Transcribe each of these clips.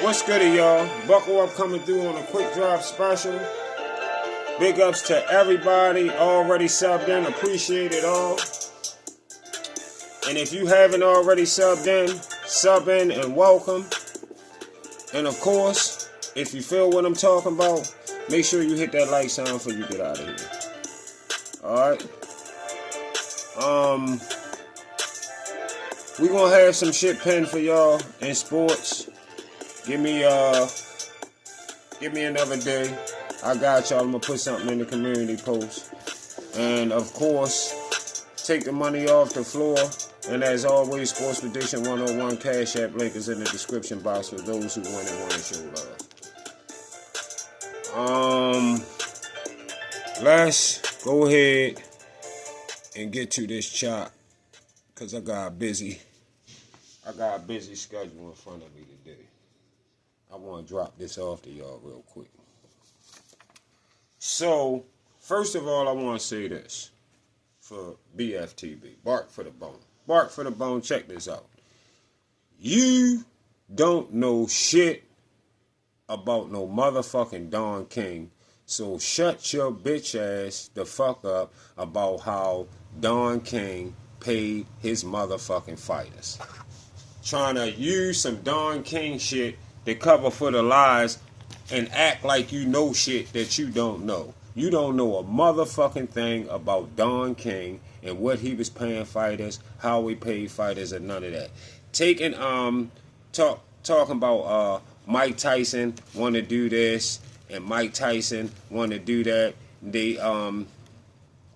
What's good, y'all? Buckle up, coming through on a quick drop special. Big ups to everybody already subbed in. Appreciate it all. And if you haven't already subbed in, sub in and welcome. And of course, if you feel what I'm talking about, make sure you hit that like sign before you get out of here. Alright? We gonna have some shit pinned for y'all in sports. Give me another day. I got y'all. I'm gonna put something in the community post. And of course, take the money off the floor. And as always, Sports Prediction 101 Cash App link is in the description box for those who want to show love. Let's go ahead and get to this chart, cause I got a busy schedule in front of me today. I want to drop this off to y'all real quick. So, first of all, I want to say this for BFTB. Bark for the bone. Bark for the bone. Check this out. You don't know shit about no motherfucking Don King. So shut your bitch ass the fuck up about how Don King paid his motherfucking fighters. Trying to use some Don King shit to cover for the lies and act like you know shit that you don't know. You don't know a motherfucking thing about Don King and what he was paying fighters, how he paid fighters, and none of that. Talking about Mike Tyson want to do this and Mike Tyson want to do that.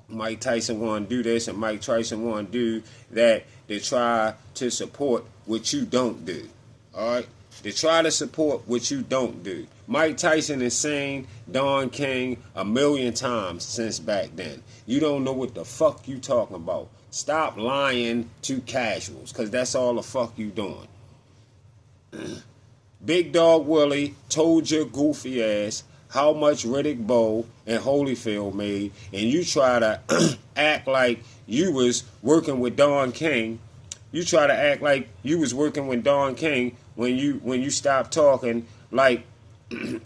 Mike Tyson want to do this and Mike Tyson want to do that. They try to support what you don't do. All right. They try to support what you don't do. Mike Tyson has seen Don King 1,000,000 times since back then. You don't know what the fuck you talking about. Stop lying to casuals, because that's all the fuck you doing. Big Dog Willie told your goofy ass how much Riddick Bowe and Holyfield made, and you try to act like you was working with Don King. You try to act like you was working with Don King when you stop talking like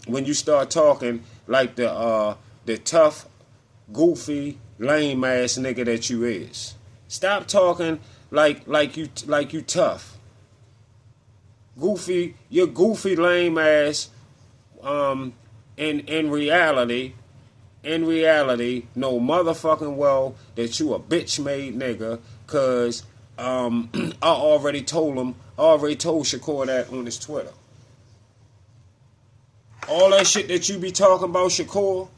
when you start talking like the tough, goofy, lame ass nigga that you is. Stop talking like you tough. Goofy, you're goofy, lame ass. In reality, no motherfucking well that you a bitch made nigga, cause I already told Shakur that on his Twitter. All that shit that you be talking about, Shakur,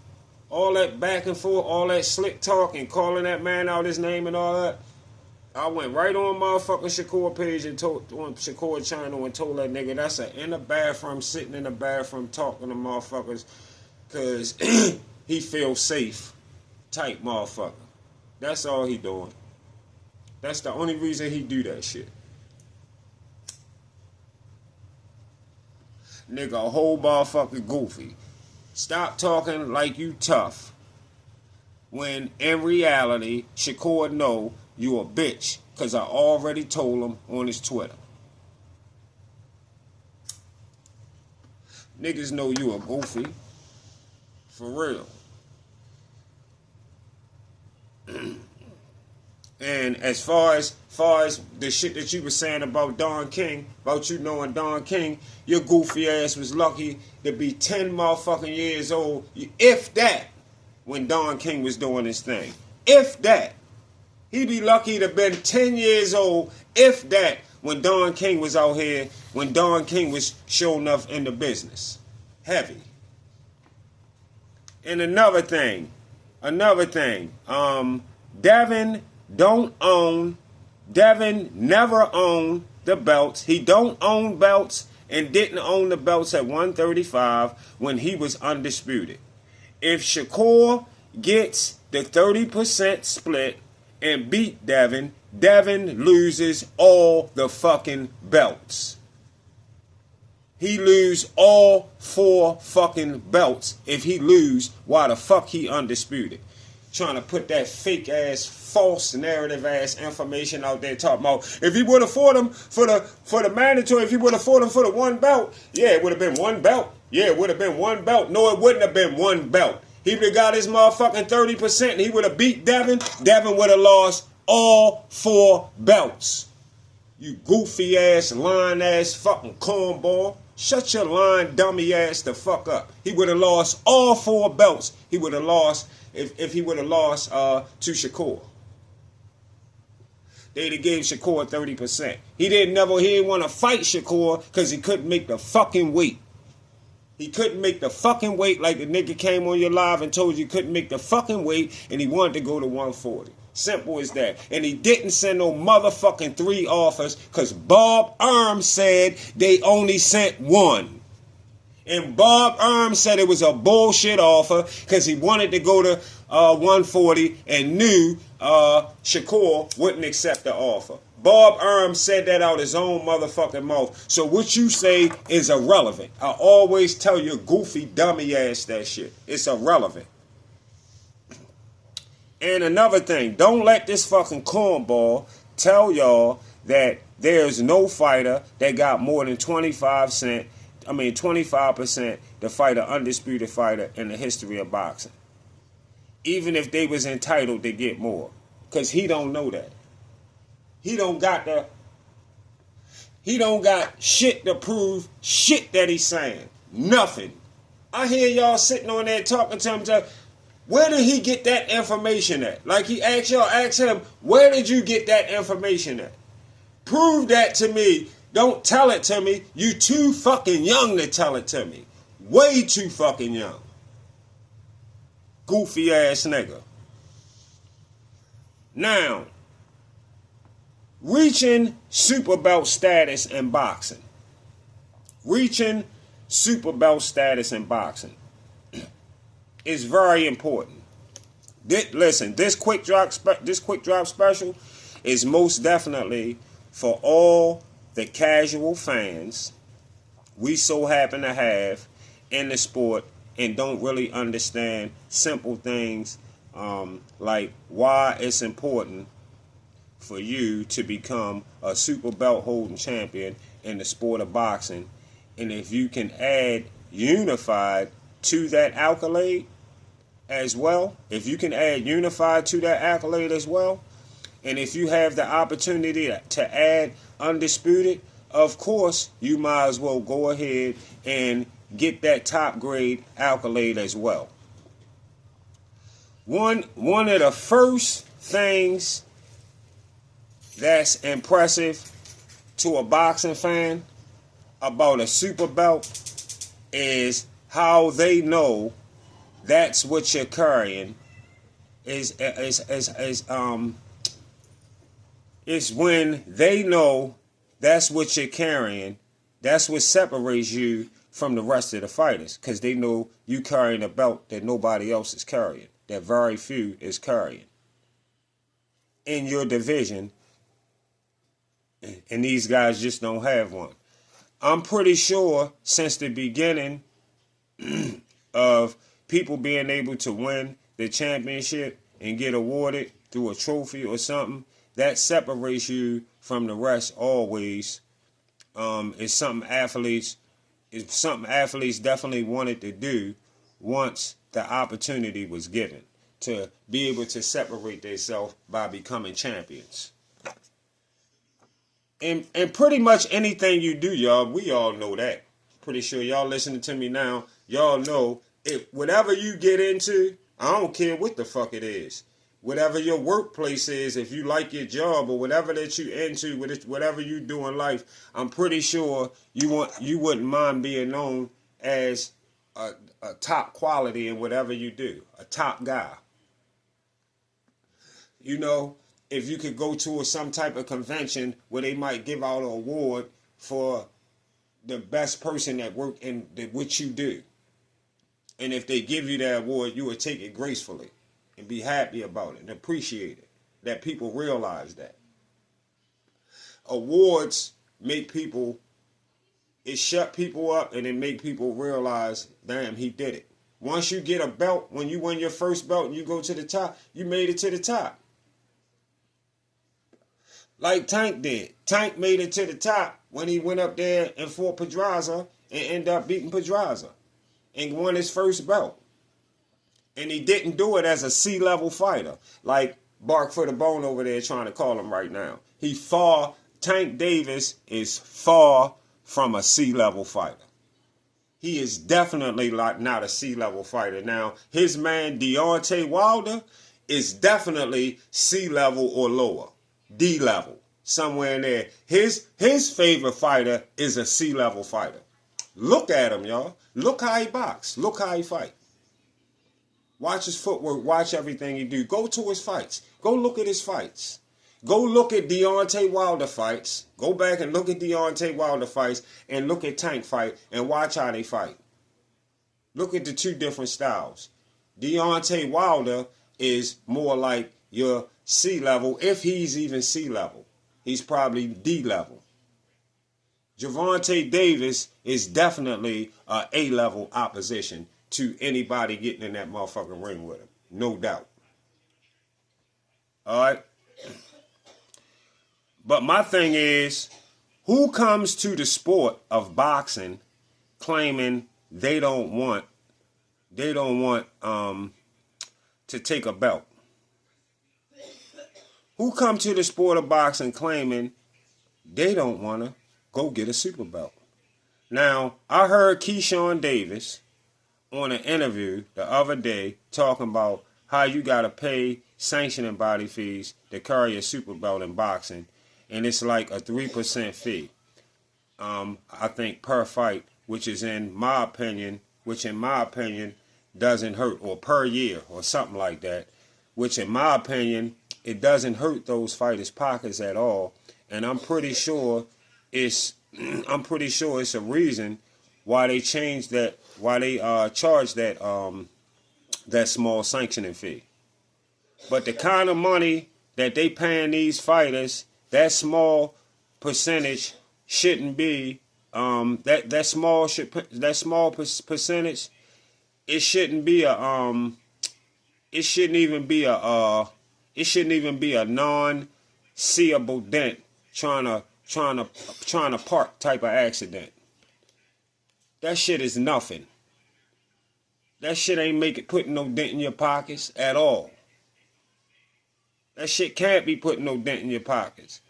all that back and forth, all that slick talk and calling that man out his name and all that, I went right on motherfucking Shakur page and told on Shakur channel and told that nigga that's in the bathroom, sitting in the bathroom talking to motherfuckers because he feels safe type motherfucker. That's all he doing. That's the only reason he do that shit. Nigga, a whole motherfucking goofy. Stop talking like you tough. When in reality, Shakur know you a bitch. Because I already told him on his Twitter. Niggas know you a goofy. For real. And as far as the shit that you were saying about Don King, about you knowing Don King, your goofy ass was lucky to be 10 motherfucking years old, if that, when Don King was doing his thing. If that. He'd be lucky to have been 10 years old, if that, when Don King was out here, when Don King was showing up in the business. Heavy. And another thing, Devin never owned the belts. He don't own belts and didn't own the belts at 135 when he was undisputed. If Shakur gets the 30% split and beat Devin loses all the fucking belts. He lose all 4 fucking belts if he lose. Why the fuck he undisputed? trying to put that fake ass, false narrative ass information out there talking about if he would have fought him for the mandatory, if he would have fought him for the one belt, yeah, it would have been one belt. Yeah, it would have been one belt. No, it wouldn't have been one belt. He would have got his motherfucking 30% and he would have beat Devin. Devin would have lost all 4 belts. You goofy ass, lying ass fucking cornball. Shut your lying dummy ass the fuck up. He would have lost all 4 belts. He would have lost if he would have lost to Shakur. They'd have gave Shakur 30%. He didn't want to fight Shakur because he couldn't make the fucking weight. He couldn't make the fucking weight, like the nigga came on your live and told you he couldn't make the fucking weight, and he wanted to go to 140. Simple as that. And he didn't send no motherfucking 3 offers because Bob Arm said they only sent 1. And Bob Arm said it was a bullshit offer because he wanted to go to 140 and knew Shakur wouldn't accept the offer. Bob Arm said that out his own motherfucking mouth. So what you say is irrelevant. I always tell you goofy dummy ass that shit. It's irrelevant. And another thing, don't let this fucking cornball tell y'all that there's no fighter that got more than 25% to fight an undisputed fighter in the history of boxing. Even if they was entitled to get more. Because he don't know that. He don't got shit to prove shit that he's saying. Nothing. I hear y'all sitting on there talking to him. Where did he get that information at? Like he asked y'all, ask him, where did you get that information at? Prove that to me. Don't tell it to me. You too fucking young to tell it to me. Way too fucking young. Goofy ass nigga. Now, reaching super belt status in boxing. Reaching super belt status in boxing is very important. This quick drop special is most definitely for all the casual fans we so happen to have in the sport and don't really understand simple things like why it's important for you to become a super belt holding champion in the sport of boxing. And if you can add unified to that accolade as well, and if you have the opportunity to add undisputed, of course you might as well go ahead and get that top grade accolade as well. One of the first things that's impressive to a boxing fan about a super belt is how they know that's what you're carrying is when they know that's what you're carrying. That's what separates you from the rest of the fighters, because they know you carrying a belt that nobody else is carrying, that very few is carrying in your division, and these guys just don't have one. I'm pretty sure since the beginning of people being able to win the championship and get awarded through a trophy or something, that separates you from the rest always. It's something athletes definitely wanted to do once the opportunity was given to be able to separate themselves by becoming champions. And pretty much anything you do, y'all, we all know that. Pretty sure y'all listening to me now, y'all know if whatever you get into, I don't care what the fuck it is. Whatever your workplace is, if you like your job or whatever that you into, whatever you do in life, I'm pretty sure you wouldn't mind being known as a top quality in whatever you do, a top guy. You know, if you could go to some type of convention where they might give out an award for the best person that worked in what you do, and if they give you that award, you would take it gracefully and be happy about it and appreciate it, that people realize that. Awards make people, it shut people up and it make people realize, damn, he did it. Once you get a belt, when you win your first belt and you go to the top, you made it to the top. Like Tank did. Tank made it to the top when he went up there and fought Pedraza and ended up beating Pedraza and won his first belt. And he didn't do it as a C-level fighter, like Bark for the Bone over there trying to call him right now. Tank Davis is far from a C-level fighter. He is definitely not a C-level fighter. Now, his man Deontay Wilder is definitely C-level or lower. D-level. Somewhere in there. His favorite fighter is a C-level fighter. Look at him, y'all. Look how he box. Look how he fight. Watch his footwork. Watch everything he do. Go to his fights. Go look at his fights. Go look at Deontay Wilder fights. Go back and look at Deontay Wilder fights and look at Tank fight and watch how they fight. Look at the two different styles. Deontay Wilder is more like your C-level, if he's even C-level. He's probably D-level. Gervonta Davis is definitely a A-level opposition to anybody getting in that motherfucking ring with him. No doubt. All right? But my thing is, who comes to the sport of boxing claiming they don't want to take a belt? Who come to the sport of boxing claiming they don't want to go get a super belt? Now, I heard Keyshawn Davis on an interview the other day talking about how you got to pay sanctioning body fees to carry a super belt in boxing. And it's like a 3% fee, I think, per fight, which in my opinion doesn't hurt, or per year or something like that, which in my opinion, it doesn't hurt those fighters' pockets at all. And I'm pretty sure it's a reason why they changed that, why they charged that small sanctioning fee. But the kind of money that they paying these fighters, that small percentage shouldn't be that small percentage. It shouldn't be a it shouldn't even be a non-seeable dent trying to park type of accident. That shit is nothing. That shit ain't putting no dent in your pockets at all. That shit can't be putting no dent in your pockets.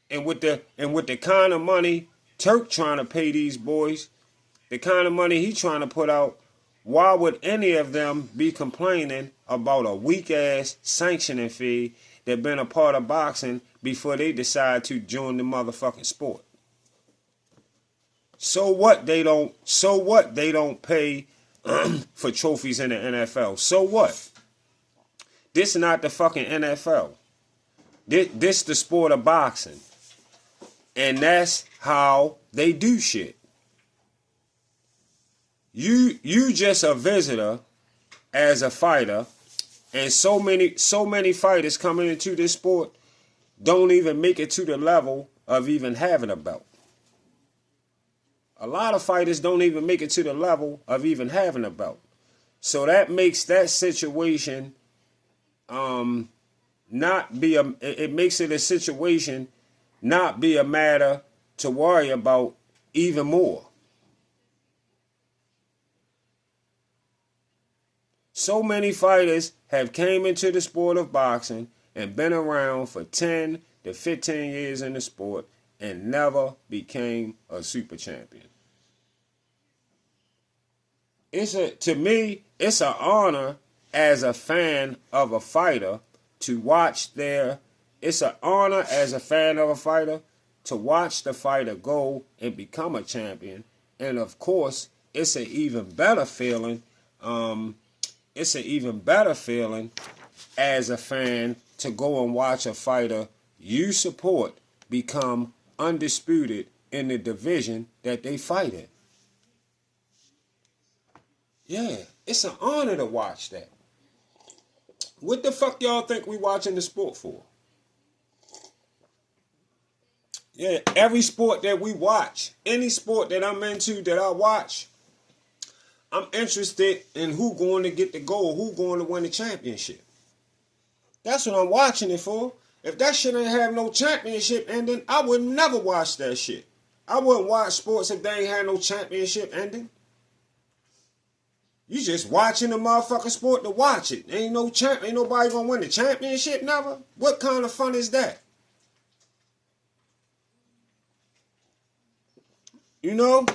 And with the kind of money Turk trying to pay these boys, the kind of money he trying to put out, why would any of them be complaining about a weak-ass sanctioning fee that been a part of boxing before they decide to join the motherfucking sport? So what they don't pay for trophies in the NFL? So what? This is not the fucking NFL. This the sport of boxing. And that's how they do shit. You just a visitor as a fighter, and so many fighters coming into this sport don't even make it to the level of even having a belt. A lot of fighters don't even make it to the level of even having a belt. So that makes that situation it makes it a situation not be a matter to worry about even more. So many fighters have came into the sport of boxing and been around for 10 to 15 years in the sport and never became a super champion. To me, it's an honor as a fan of a fighter to watch it's an honor as a fan of a fighter to watch the fighter go and become a champion. And of course, it's an even better feeling. It's an even better feeling as a fan to go and watch a fighter you support become undisputed in the division that they fight in. Yeah, it's an honor to watch that. What the fuck y'all think we watching the sport for? Yeah, every sport that we watch, any sport that I'm into that I watch, I'm interested in who going to get the gold, who going to win the championship. That's what I'm watching it for. If that shit ain't have no championship ending, I would never watch that shit. I wouldn't watch sports if they ain't had no championship ending. You just watching the motherfucking sport to watch it. Ain't nobody gonna win the championship never. What kind of fun is that? You know?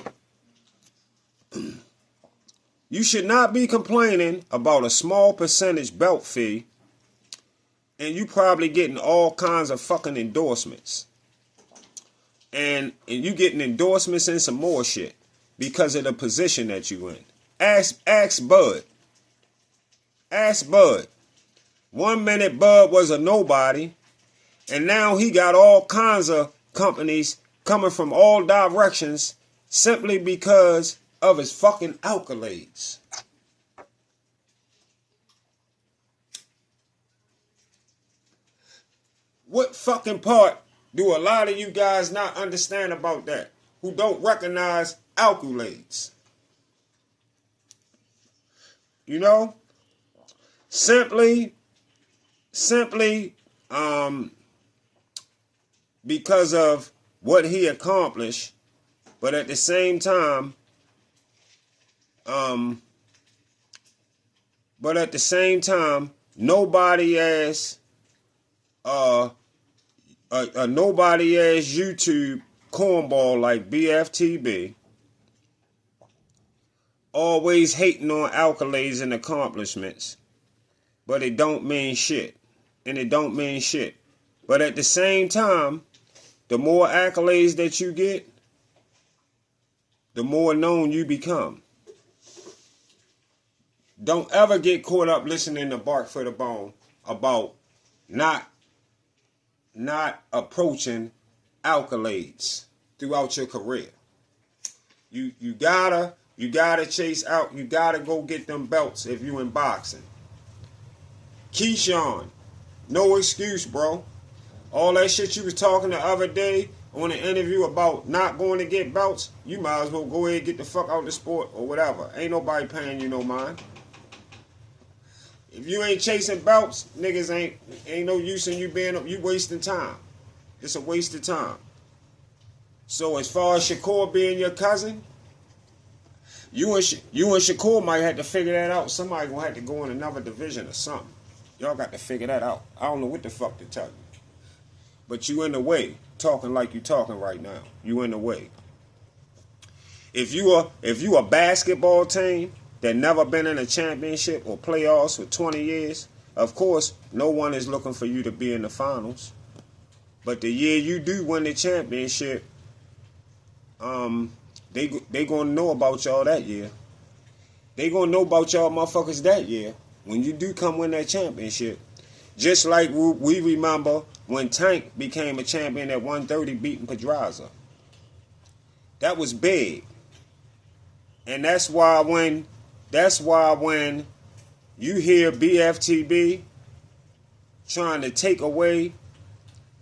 You should not be complaining about a small percentage belt fee, and you probably getting all kinds of fucking endorsements. And you getting endorsements and some more shit because of the position that you in. Ask Bud. Ask Bud. 1 minute Bud was a nobody, and now he got all kinds of companies coming from all directions simply because of his fucking accolades. What fucking part do a lot of you guys not understand about that? Who don't recognize accolades? You know? Simply because of what he accomplished, but at the same time, nobody ass a nobody ass YouTube cornball like BFTB always hating on accolades and accomplishments, but it don't mean shit. And it don't mean shit. But at the same time, the more accolades that you get, the more known you become. Don't ever get caught up listening to Bark for the Bone about not approaching accolades throughout your career. You gotta chase out. You gotta go get them belts if you in boxing. Keyshawn, no excuse, bro. All that shit you was talking the other day on an interview about not going to get belts, you might as well go ahead and get the fuck out of the sport or whatever. Ain't nobody paying you no mind. If you ain't chasing belts, niggas ain't no use in you wasting time. It's a waste of time. So as far as Shakur being your cousin, you and Shakur might have to figure that out. Somebody gonna have to go in another division or something. Y'all got to figure that out. I don't know what the fuck to tell you. But you in the way, talking like you talking right now. You in the way. If you a basketball team that never been in a championship or playoffs for 20 years, of course, no one is looking for you to be in the finals. But the year you do win the championship, they gonna know about y'all that year. They gonna know about y'all motherfuckers that year when you do come win that championship. Just like we remember when Tank became a champion at 130 beating Pedraza. That was big. And that's why when you hear BFTB trying to take away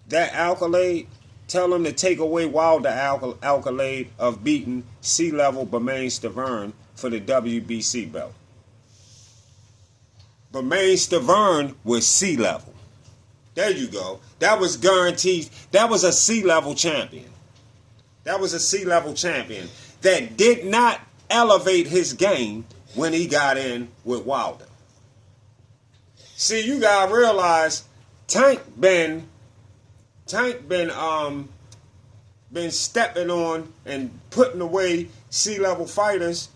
that accolade, tell them to take away Wilder accolade of beating C-level Bermane Stiverne for the WBC belt. Bermane Stiverne was C-level. There you go. That was guaranteed. That was a C-level champion. That was a C-level champion that did not elevate his game when he got in with Wilder. See, you gotta realize Tank been stepping on and putting away C-level fighters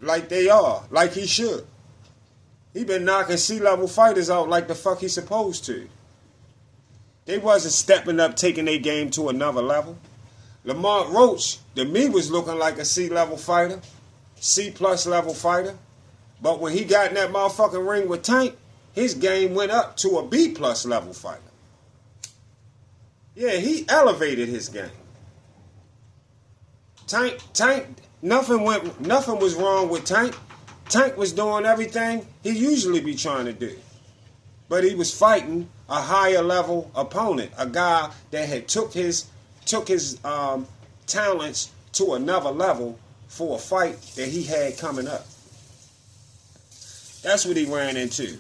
like they are, like he should. He been knocking C-level fighters out like the fuck he's supposed to. They wasn't stepping up, taking their game to another level. Lamont Roach, to me, was looking like a C-level fighter, C-plus level fighter. But when he got in that motherfucking ring with Tank, his game went up to a B-plus level fighter. Yeah, he elevated his game. Tank, nothing was wrong with Tank. Tank was doing everything he usually be trying to do. But he was fighting a higher level opponent, a guy that had took his talents to another level for a fight that he had coming up. That's what he ran into.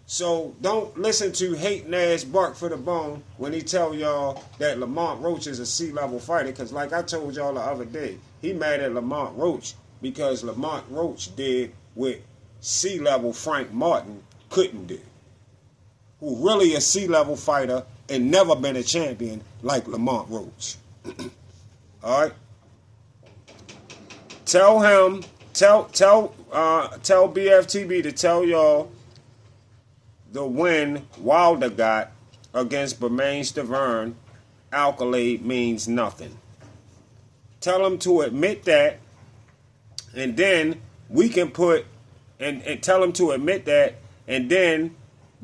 So don't listen to hating ass Bark for the Bone when he tell y'all that Lamont Roach is a C-level fighter. Because like I told y'all the other day, he mad at Lamont Roach because Lamont Roach did what C-level Frank Martin couldn't do. Who really a C-level fighter and never been a champion like Lamont Roach. Alright? Tell him, tell BFTB to tell y'all the win Wilder got against Bermane Stiverne, accolade means nothing. Tell him to admit that, and then we can put, and tell him to admit that, and then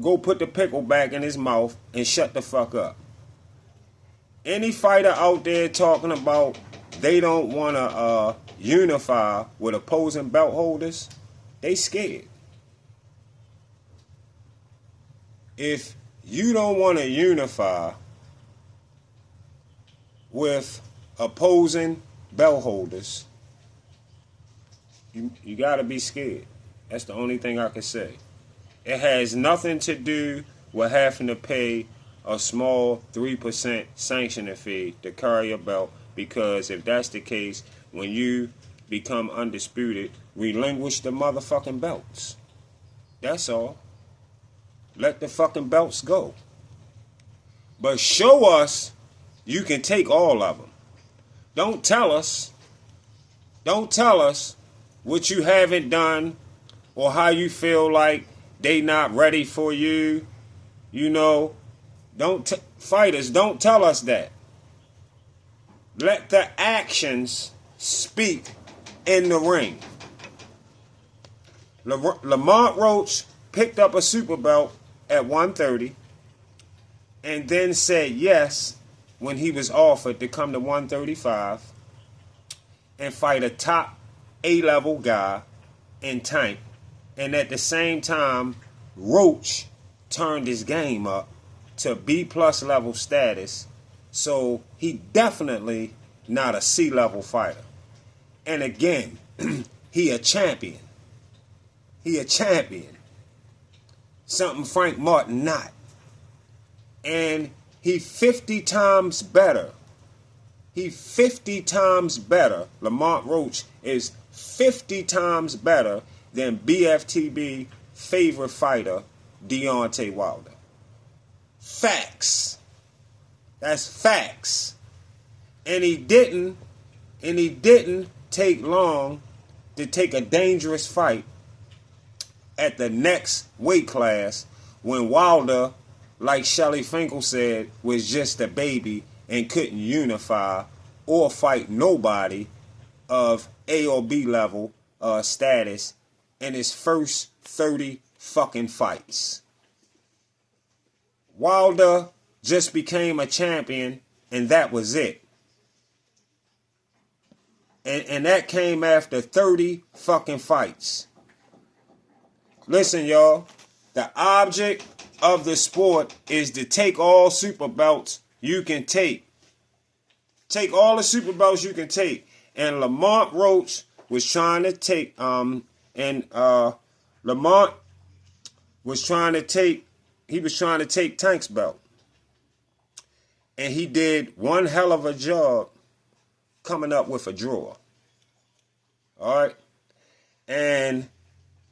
go put the pickle back in his mouth and shut the fuck up. Any fighter out there talking about they don't want to unify with opposing belt holders, they scared. If you don't want to unify with opposing belt holders, you got to be scared. That's the only thing I can say. It has nothing to do with having to pay a small 3% sanctioning fee to carry a belt, because if that's the case, when you become undisputed, relinquish the motherfucking belts. That's all. Let the fucking belts go. But show us you can take all of them. Don't tell us what you haven't done or how you feel like they not ready for you. You know, fighters, don't tell us that. Let the actions speak in the ring. Lamont Roach picked up a super belt at 130 and then said yes when he was offered to come to 135 and fight a top A-level guy in Tank. And at the same time, Roach turned his game up to B-plus level status. So he definitely not a C-level fighter. And again, he a champion. He a champion. Something Frank Martin not. And he 50 times better. He 50 times better. Lamont Roach is 50 times better than BFTB favorite fighter, Deontay Wilder. Facts. That's facts. And he didn't take long to take a dangerous fight at the next weight class when Wilder, like Shelly Finkel said, was just a baby and couldn't unify or fight nobody of A or B level status in his first 30 fucking fights. Wilder just became a champion and that was it. And that came after 30 fucking fights. Listen, y'all. The object of the sport is to take all super belts you can take. Take all the super belts you can take. And Lamont Roach was trying to take, Lamont was trying to take Tank's belt. And he did one hell of a job coming up with a draw. All right? And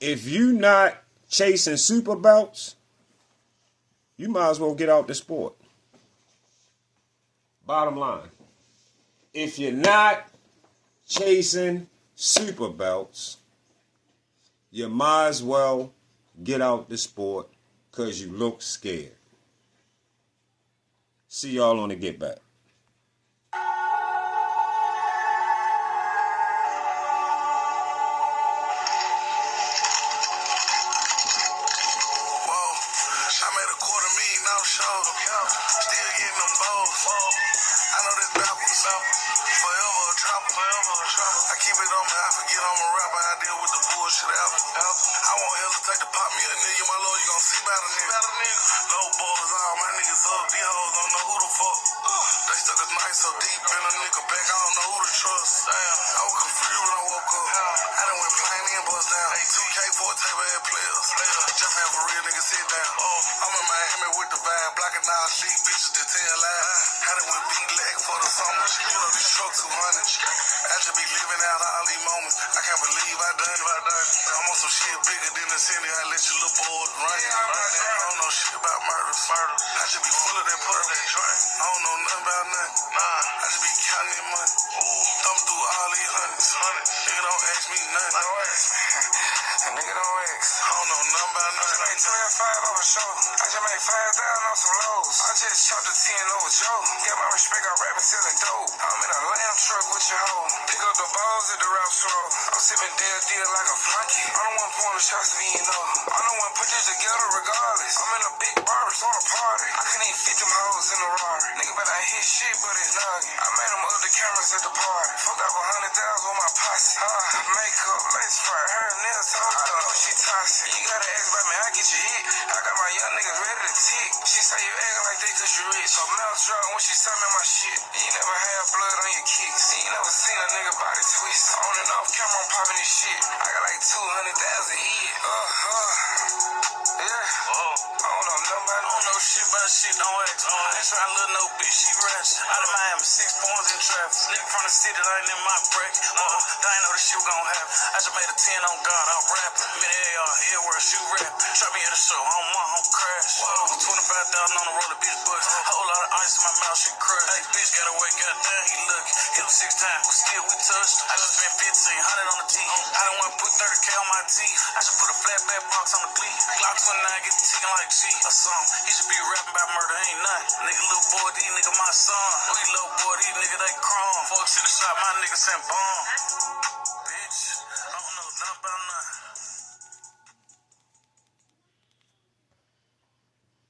if you not chasing super belts, you might as well get out the sport. Bottom line. If you're not chasing super belts, you might as well get out the sport because you look scared. See y'all on the Get Back. So deep in a nigga back, I don't know who to trust. Damn, I was confused when I table at players. Just have a real nigga sit down. I'm in Miami with the vibe, blocking all these bitches that tell lies. Had it with big leg for the summer. You know this truck 200. I just be living out all these moments. I can't believe I done it. I'm on some shit bigger than the city. I let you little boy run. I don't know shit about murders. I just be full of that purple. I don't know nothing about nothing. I just be counting that money. Thumb through all these hundreds. Nigga don't ask me nothing. Nigga don't ask. I don't know nothing about nothing. I just made 25 on a show. I just made 5,000 on some lows. I just chopped the 10 over Joe. Got my respect, I rap and selling dope. I'm in a lamb truck with your hoe. Pick up the balls at the rap show. I'm sipping deal like a flunky. I don't want to point the shots to me, you know. I don't want to put this together regardless. I'm in a big bar, it's on a party. I couldn't even fit them hoes in the Rari. Nigga, but I hit shit, but it's noggin. I made them up the cameras at the party. Fuck up 100,000 with my posse. Makeup, lace front, her nails, I know she toxic. You gotta ask about me, I get you hit. I got my young niggas ready to tick. She say you acting like they cause you rich. Her mouth dry when she tell me my shit. You never had blood on your kicks. You never seen a nigga body twist. On and off camera, I'm popping this shit. I got like 200,000 hit. Yeah. I don't know nothing about it. I don't know shit about shit, don't ask. I ain't trying to little no bitch, she ratchet. Out of Miami, 6 points in traffic. Nigga from the city, that ain't in my bracket. They ain't know this shit gon' happen. I just made a 10 on God, I'm rapping. Many AR, everywhere, shoot rap. Try me at the show, I'm crash. 25,000 on the roller, bitch bucks. Whole lot of ice in my mouth, shit crushed. Hey, bitch got away, goddamn, he lucky. Hit him 6 times, but still we touched. I just spent 1,500 on the team. I don't want to put 30K on my teeth. I just put a flat back box on the Glee. Glock 29, get the ticking like G or something. He should be rapping about murder, ain't nothing. Nigga, little boy, these nigga my son. We little boy, these nigga they chrome. Folks in the shop, my nigga sent bomb.